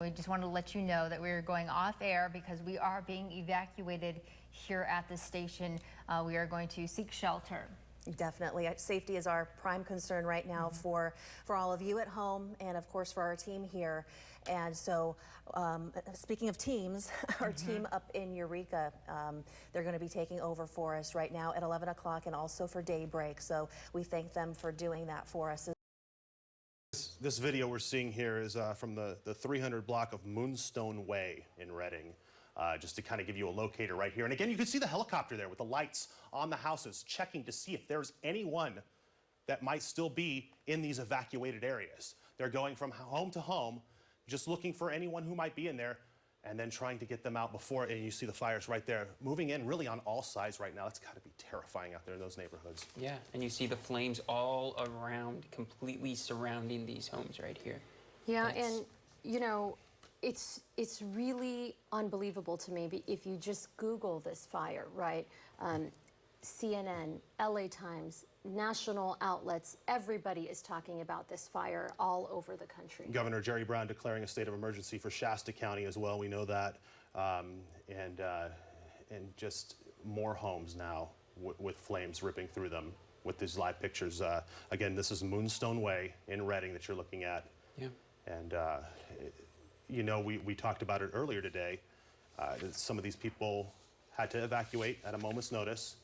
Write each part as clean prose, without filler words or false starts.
We just wanted to let you know that we are going off air because we are being evacuated here at the station. We are going to seek shelter. Definitely. Safety is our prime concern right now for all of you at home and, of course, for our team here. And so, speaking of teams, our team up in Eureka, they're going to be taking over for us right now at 11 o'clock and also for daybreak. So we thank them for doing that for us. This video we're seeing here is from the 300 block of Moonstone Way in Reading, just to kind of give you a locator right here. And again, you can see the helicopter there with the lights on the houses, checking to see if there's anyone that might still be in these evacuated areas. They're going from home to home, just looking for anyone who might be in there, and then trying to get them out before, and you see the fires right there, moving in really on all sides right now. It's got to be terrifying out there in those neighborhoods. Yeah, and you see the flames all around, completely surrounding these homes right here. Yeah, and you know, it's really unbelievable to me if you just Google this fire, right? CNN, LA Times, national outlets, everybody is talking about this fire all over the country. Governor Jerry Brown declaring a state of emergency for Shasta County as well. We know that. And just more homes now with flames ripping through them with these live pictures. Again, this is Moonstone Way in Reading that you're looking at. Yeah. And, you know, we talked about it earlier today. Some of these people had to evacuate at a moment's notice,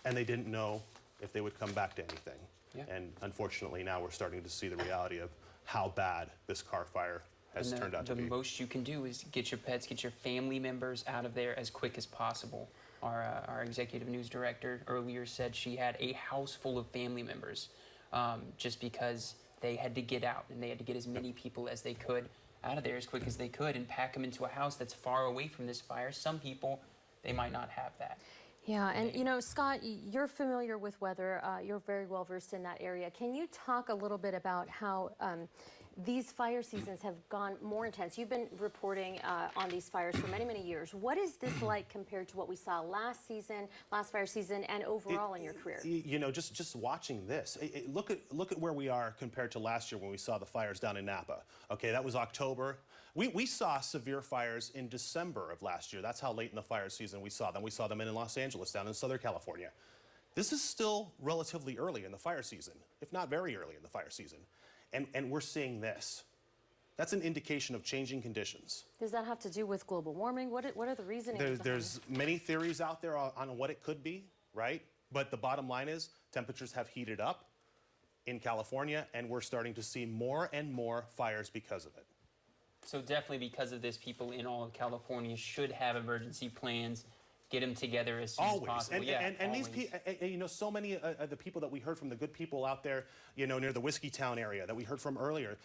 and they didn't know if they would come back to anything. Yeah. And unfortunately, now we're starting to see the reality of how bad this Carr Fire has turned out to be. The most you can do is get your pets, get your family members out of there as quick as possible. Our executive news director earlier said she had a house full of family members just because they had to get out, and they had to get as many people as they could out of there as quick as they could and pack them into a house that's far away from this fire. Some people, they might not have that. Yeah, and you know, Scott, you're familiar with weather. You're very well versed in that area. Can you talk a little bit about how these fire seasons have gone more intense? You've been reporting on these fires for many, many years. What is this like compared to what we saw last fire season, and overall in your career? You know, just watching this, look at where we are compared to last year when we saw the fires down in Napa. Okay, that was October. We saw severe fires in December of last year. That's how late in the fire season we saw them. We saw them in Los Angeles, down in Southern California. This is still relatively early in the fire season, if not very early in the fire season. And we're seeing this. That's an indication of changing conditions. Does that have to do with global warming? What are the reasonings? There's many theories out there on what it could be, right? But the bottom line is temperatures have heated up in California, and we're starting to see more and more fires because of it. So definitely because of this, people in all of California should have emergency plans. Get them together as soon as possible. And these people, you know, so many of the people that we heard from, the good people out there, you know, near the Whiskey Town area that we heard from earlier,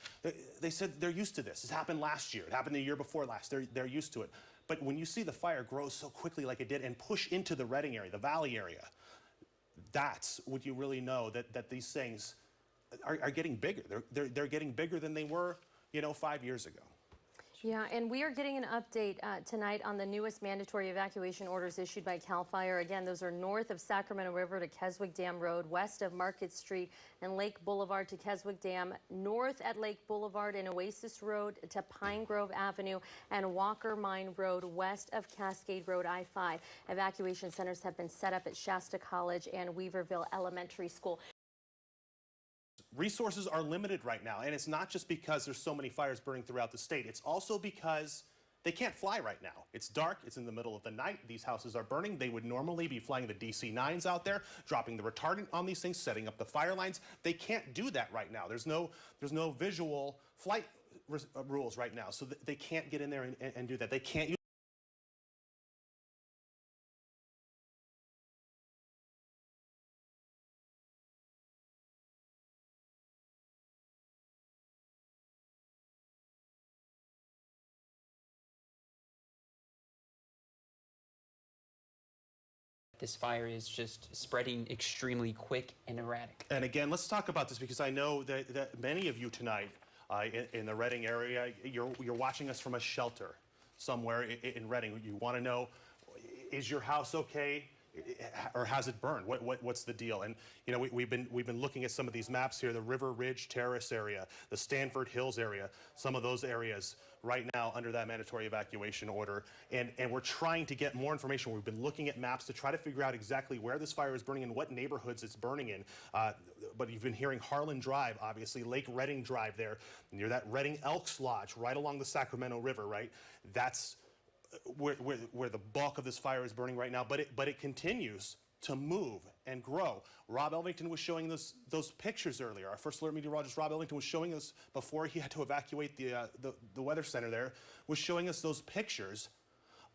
they said they're used to this. It happened last year. It happened the year before last. They're used to it. But when you see the fire grow so quickly like it did and push into the Reading area, the Valley area, that's what you really know that these things are getting bigger. They're getting bigger than they were, you know, 5 years ago. Yeah, and we are getting an update tonight on the newest mandatory evacuation orders issued by CAL FIRE. Again, those are north of Sacramento River to Keswick Dam Road, west of Market Street and Lake Boulevard to Keswick Dam, north at Lake Boulevard and Oasis Road to Pine Grove Avenue, and Walker Mine Road, west of Cascade Road I-5. Evacuation centers have been set up at Shasta College and Weaverville Elementary School. Resources are limited right now, and it's not just because there's so many fires burning throughout the state. It's also because they can't fly right now. It's dark, it's in the middle of the night, these houses are burning. They would normally be flying the DC-9s out there, dropping the retardant on these things, setting up the fire lines. They can't do that right now. There's no visual flight rules right now, so they can't get in there and do that. They can't use this fire is just spreading extremely quick and erratic. And again, let's talk about this because I know that many of you tonight in the Reading area, you're watching us from a shelter somewhere in Reading. You want to know, is your house okay? or has it burned? What's the deal? And you know, we've been looking at some of these maps here, the River Ridge Terrace area, the Stanford Hills area, some of those areas right now under that mandatory evacuation order. And we're trying to get more information. We've been looking at maps to try to figure out exactly where this fire is burning and what neighborhoods it's burning in. But you've been hearing Harlan Drive, obviously, Lake Redding Drive there, near that Redding Elks Lodge, right along the Sacramento River, right? That's where the bulk of this fire is burning right now, but it continues to move and grow. Rob Elvington was showing those pictures earlier. Our first alert meteorologist, Rob Elvington, was showing us before he had to evacuate the weather center there, was showing us those pictures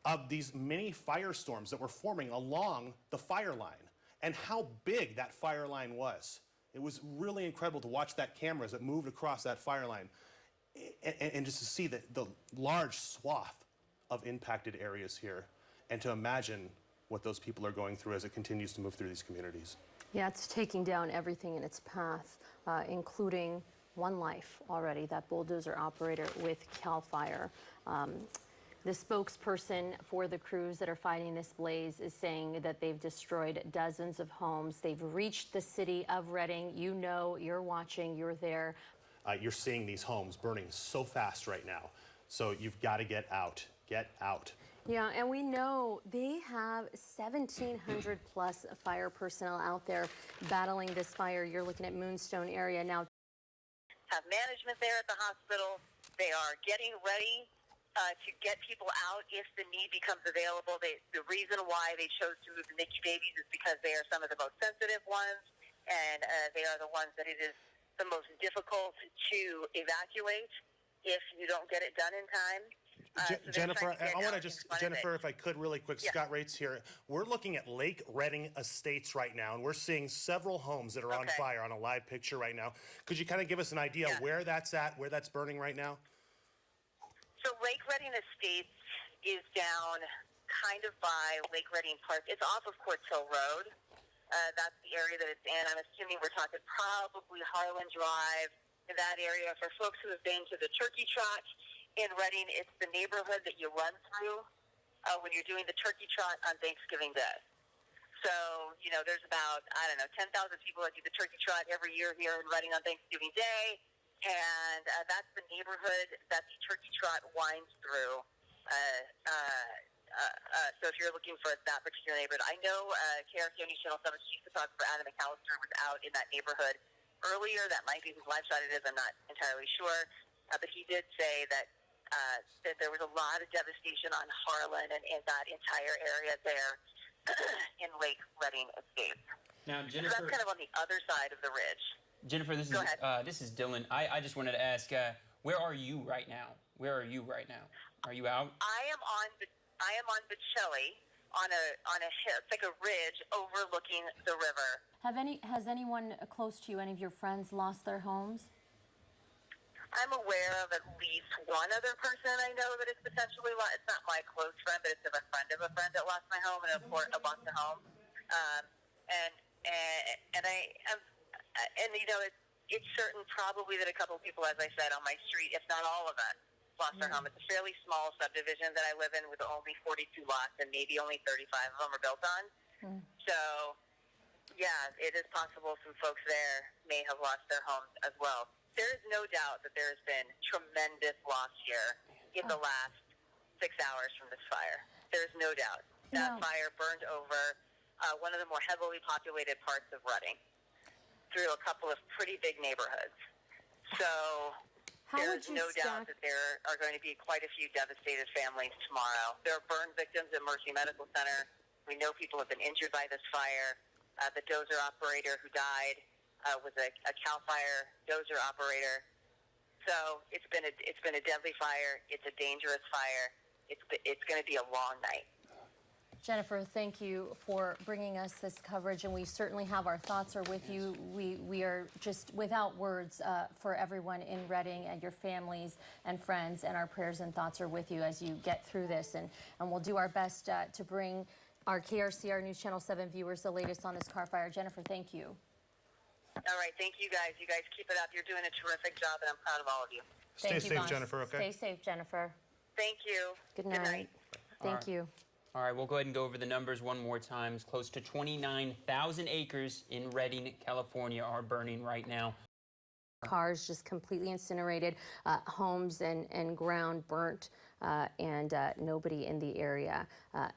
of these mini firestorms that were forming along the fire line and how big that fire line was. It was really incredible to watch that camera as it moved across that fire line and just to see the large swath of impacted areas here, and to imagine what those people are going through as it continues to move through these communities. Yeah, it's taking down everything in its path, including one life already, that bulldozer operator with CAL Fire. The spokesperson for the crews that are fighting this blaze is saying that they've destroyed dozens of homes. They've reached the city of Redding. You know, you're watching, you're there. You're seeing these homes burning so fast right now. So you've got to get out. Get out. Yeah, and we know they have 1,700 plus fire personnel out there battling this fire. You're looking at Moonstone area now. Have management there at the hospital. They are getting ready to get people out if the need becomes available. The reason why they chose to move the NICU babies is because they are some of the most sensitive ones, and they are the ones that it is the most difficult to evacuate if you don't get it done in time. So Jennifer, I want to just, Jennifer, if I could really quick, yeah. Scott Rates here. We're looking at Lake Redding Estates right now, and we're seeing several homes that are on fire on a live picture right now. Could you kind of give us an idea where that's at, where that's burning right now? So Lake Redding Estates is down kind of by Lake Redding Park. It's off of Quartz Hill Road. That's the area that it's in. I'm assuming we're talking probably Harlan Drive, in that area. For folks who have been to the Turkey Trot in Redding, it's the neighborhood that you run through when you're doing the Turkey Trot on Thanksgiving Day. So, you know, there's about, 10,000 people that do the Turkey Trot every year here in Redding on Thanksgiving Day, and that's the neighborhood that the Turkey Trot winds through. So if you're looking for that particular neighborhood, I know KRCO News Channel 7 chief photographer Adam McAllister was out in that neighborhood earlier. That might be whose live shot it is. I'm not entirely sure. But he did say that there was a lot of devastation on Harlan and that entire area there in Lake Redding Estates. Now, So Jennifer, that's kind of on the other side of the ridge. Jennifer, this is Dylan. I just wanted to ask, where are you right now? Where are you right now? Are you out? I am on Bocelli on a hill. It's like a ridge overlooking the river. Has anyone close to you, any of your friends, lost their homes? I'm aware of at least one other person I know that is potentially lost. It's not my close friend, but it's of a friend that lost my home and lost a home. And you know, it's certain probably that a couple of people, as I said, on my street, if not all of us, lost their home. It's a fairly small subdivision that I live in with only 42 lots, and maybe only 35 of them are built on. So, yeah, it is possible some folks there may have lost their homes as well. There is no doubt that there has been tremendous loss here in the last 6 hours from this fire. There is no doubt. That fire burned over one of the more heavily populated parts of Redding through a couple of pretty big neighborhoods. So there is no doubt that there are going to be quite a few devastated families tomorrow. There are burn victims at Mercy Medical Center. We know people have been injured by this fire. The dozer operator who died was a CAL Fire dozer operator. So it's been a deadly fire. It's a dangerous fire. It's going to be a long night. Jennifer, thank you for bringing us this coverage, and we certainly have our thoughts are with you. We are just without words for everyone in Redding and your families and friends, and our prayers and thoughts are with you as you get through this, and we'll do our best to bring our KRCR News Channel 7 viewers the latest on this car fire. Jennifer, thank you. All right, thank you guys. You guys keep it up. You're doing a terrific job, and I'm proud of all of you. Stay safe, Jennifer, okay? Stay safe, Jennifer. Thank you. Good night. Good night. Thank you. All right, we'll go ahead and go over the numbers one more time. Close to 29,000 acres in Redding, California are burning right now. Cars just completely incinerated, homes and ground burnt, and nobody in the area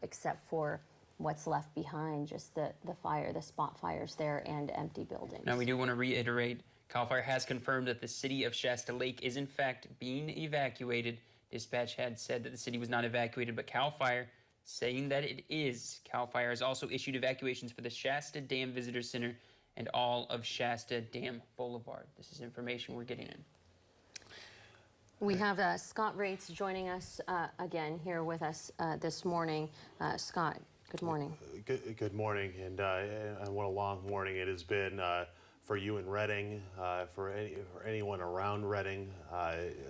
except for what's left behind, just the fire, the spot fires there, and empty buildings. Now, we do want to reiterate, CAL FIRE has confirmed that the city of Shasta Lake is in fact being evacuated. Dispatch had said that the city was not evacuated, but CAL FIRE saying that it is. CAL FIRE has also issued evacuations for the Shasta Dam Visitor Center and all of Shasta Dam Boulevard. This is information we're getting in. We have Scott Rates joining us again here with us this morning. Scott, good morning. Good morning, and what a long morning it has been for you in Redding, for anyone around Redding,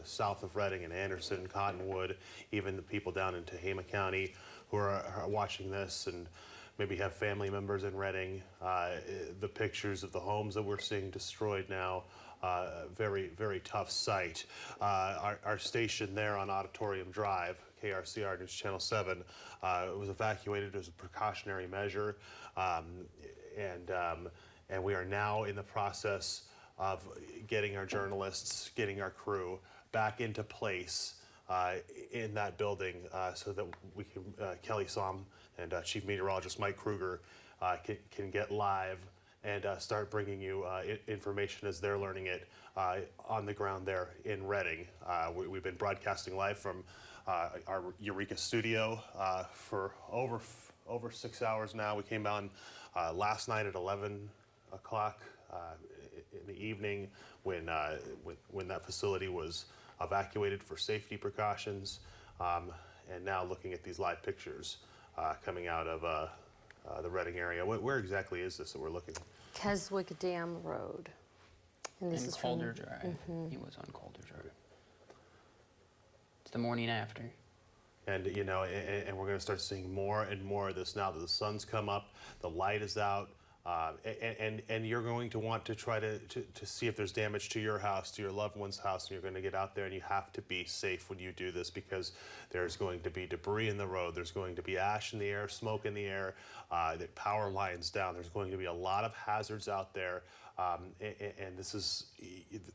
south of Redding and Anderson, Cottonwood, even the people down in Tehama County who are watching this and maybe have family members in Redding. The pictures of the homes that we're seeing destroyed now, very, very tough sight. Our station there on Auditorium Drive, KRCR News Channel 7, was evacuated as a precautionary measure, and we are now in the process of getting our journalists, getting our crew back into place in that building so that we can, Kelly Somm and Chief Meteorologist Mike Kruger can get live and start bringing you information as they're learning it on the ground there in Redding. We've been broadcasting live from our Eureka studio for over 6 hours now. We came down last night at 11 o'clock in the evening when that facility was evacuated for safety precautions, and now looking at these live pictures coming out of the Redding area. Where exactly is this that we're looking? Keswick Dam Road. And this is Calder Drive. He was on Calder Drive. It's the morning after. And you know, and we're going to start seeing more and more of this now that the sun's come up, the light is out. And you're going to want to try to see if there's damage to your house, to your loved one's house, and you're going to get out there, and you have to be safe when you do this because there's going to be debris in the road, there's going to be ash in the air, smoke in the air, the power lines down, there's going to be a lot of hazards out there, and this is,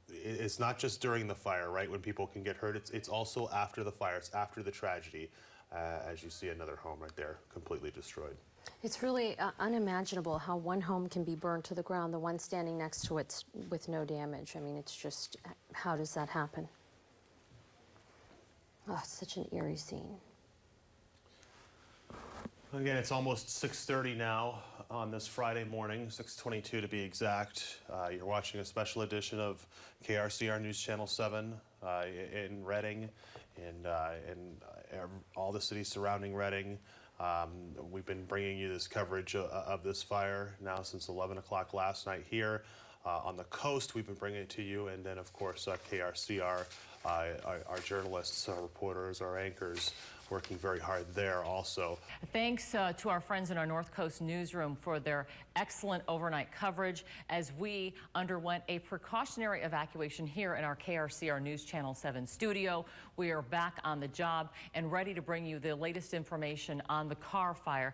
it's not just during the fire, right, when people can get hurt, it's also after the fire, it's after the tragedy, as you see another home right there completely destroyed. It's really unimaginable how one home can be burned to the ground, the one standing next to it with no damage. I mean, it's just, how does that happen? Oh, it's such an eerie scene. Again, it's almost 6:30 now on this Friday morning, 6:22 to be exact. You're watching a special edition of KRCR News Channel 7 in Redding and all the cities surrounding Redding. We've been bringing you this coverage of this fire now since 11 o'clock last night here. On the coast, we've been bringing it to you, and then, of course, KRCR, our journalists, our reporters, our anchors, working very hard there also. Thanks to our friends in our North Coast newsroom for their excellent overnight coverage as we underwent a precautionary evacuation here in our KRCR News Channel 7 studio. We are back on the job and ready to bring you the latest information on the Carr Fire,